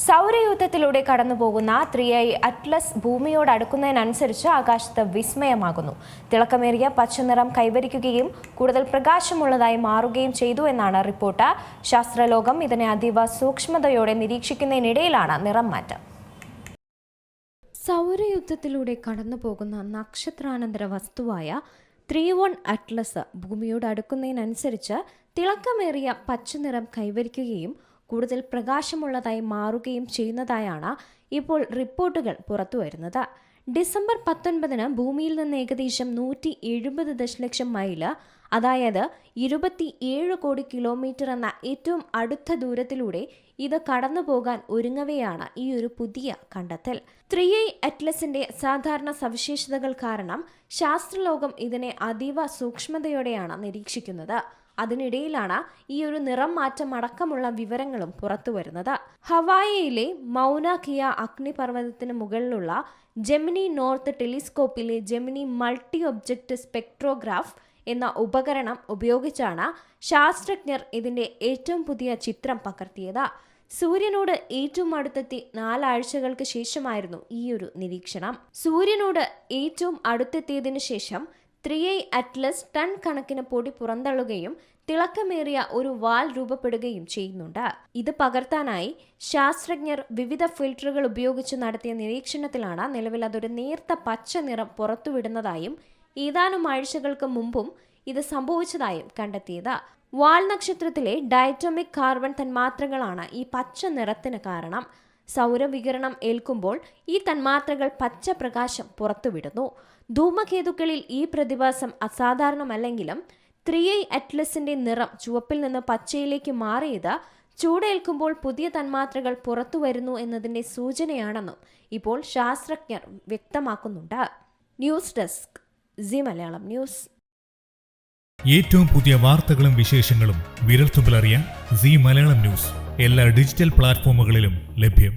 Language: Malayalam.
സൗരയൂഥത്തിലൂടെ കടന്നുപോകുന്ന 3i അറ്റ്ലസ് ഭൂമിയോട് അടുക്കുന്നതിനനുസരിച്ച് ആകാശത്ത് വിസ്മയമാകുന്നു. തിളക്കമേറിയ പച്ചനിറം കൈവരിക്കുകയും കൂടുതൽ പ്രകാശമുള്ളതായി മാറുകയും ചെയ്തു എന്നാണ് റിപ്പോർട്ട്. ശാസ്ത്രലോകം ഇതിനെ അതീവ സൂക്ഷ്മതയോടെ നിരീക്ഷിക്കുന്നതിനിടയിലാണ് നിറം മാറ്റം. സൗരയൂഥത്തിലൂടെ കടന്നുപോകുന്ന നക്ഷത്രാനന്തര വസ്തുവായ 3i അറ്റ്ലസ് ഭൂമിയോട് അടുക്കുന്നതിനനുസരിച്ച് തിളക്കമേറിയ പച്ചനിറം കൈവരിക്കുകയും കൂടുതൽ പ്രകാശമുള്ളതായി മാറുകയും ചെയ്യുന്നതായാണ് ഇപ്പോൾ റിപ്പോർട്ടുകൾ പുറത്തുവരുന്നത്. ഡിസംബർ 19 ഭൂമിയിൽ നിന്ന് ഏകദേശം 170 ദശലക്ഷം മൈല്, അതായത് 27 കോടി കിലോമീറ്റർ എന്ന ഏറ്റവും അടുത്ത ദൂരത്തിലൂടെ ഇത് കടന്നു പോകാൻ ഒരുങ്ങവെയാണ് ഈ ഒരു പുതിയ കണ്ടെത്തൽ. 3i അറ്റ്ലസിന്റെ സാധാരണ സവിശേഷതകൾ കാരണം ശാസ്ത്രലോകം ഇതിനെ അതീവ സൂക്ഷ്മതയോടെയാണ് നിരീക്ഷിക്കുന്നത്. അതിനിടയിലാണ് ഈ ഒരു നിറം മാറ്റം അടക്കമുള്ള വിവരങ്ങളും പുറത്തുവരുന്നത്. ഹവായിയിലെ മൗന കിയ അഗ്നിപർവ്വതത്തിന് മുകളിലുള്ള ജെമിനി നോർത്ത് ടെലിസ്കോപ്പിലെ ജെമിനി മൾട്ടി ഒബ്ജക്റ്റ് സ്പെക്ട്രോഗ്രാഫ് എന്ന ഉപകരണം ഉപയോഗിച്ചാണ് ശാസ്ത്രജ്ഞർ ഇതിന്റെ ഏറ്റവും പുതിയ ചിത്രം പകർത്തിയത്. സൂര്യനോട് ഏറ്റവും അടുത്തെത്തി 4 ആഴ്ചകൾക്ക് ശേഷമായിരുന്നു ഈ ഒരു നിരീക്ഷണം. സൂര്യനോട് ഏറ്റവും അടുത്തെത്തിയതിനു ശേഷം 3i അറ്റ്ലസ് ടൺ കണക്കിന് പൊടി പുറന്തള്ളുകയും തിളക്കമേറിയ ഒരു വാൽ രൂപപ്പെടുകയും ചെയ്യുന്നുണ്ട്. ഇത് പകർത്താനായി ശാസ്ത്രജ്ഞർ വിവിധ ഫിൽറ്ററുകൾ ഉപയോഗിച്ച് നടത്തിയ നിരീക്ഷണത്തിലാണ് നിലവിൽ അതൊരു നേർത്ത പച്ച നിറം പുറത്തുവിടുന്നതായും ഏതാനും ആഴ്ചകൾക്ക് മുമ്പും ഇത് സംഭവിച്ചതായും കണ്ടെത്തിയത്. വാൽ നക്ഷത്രത്തിലെ ഡയറ്റോമിക് കാർബൺ തന്മാത്രകളാണ് ഈ പച്ച നിറത്തിന് കാരണം. സൗരവികിരണം ഏൽക്കുമ്പോൾ ഈ തന്മാത്രകൾ പച്ച പ്രകാശം പുറത്തുവിടുന്നു. ധൂമകേതുക്കളിൽ ഈ പ്രതിഭാസം അസാധാരണമല്ലെങ്കിലും 3i അറ്റ്ലസിന്റെ നിറം ചുവപ്പിൽ നിന്ന് പച്ചയിലേക്ക് മാറിയത് ചൂടേൽക്കുമ്പോൾ പുതിയ തന്മാത്രകൾ പുറത്തുവരുന്നു എന്നതിന്റെ സൂചനയാണെന്നും ഇപ്പോൾ ശാസ്ത്രജ്ഞർ വ്യക്തമാക്കുന്നുണ്ട്. News desk C Malayalam news. ഏറ്റവും പുതിയ വാർത്തകളും വിശേഷങ്ങളും വിരൽത്തുമ്പിലറിയാൻ സി മലയാളം ന്യൂസ് എല്ലാ ഡിജിറ്റൽ പ്ലാറ്റ്ഫോമുകളിലും ലഭ്യം.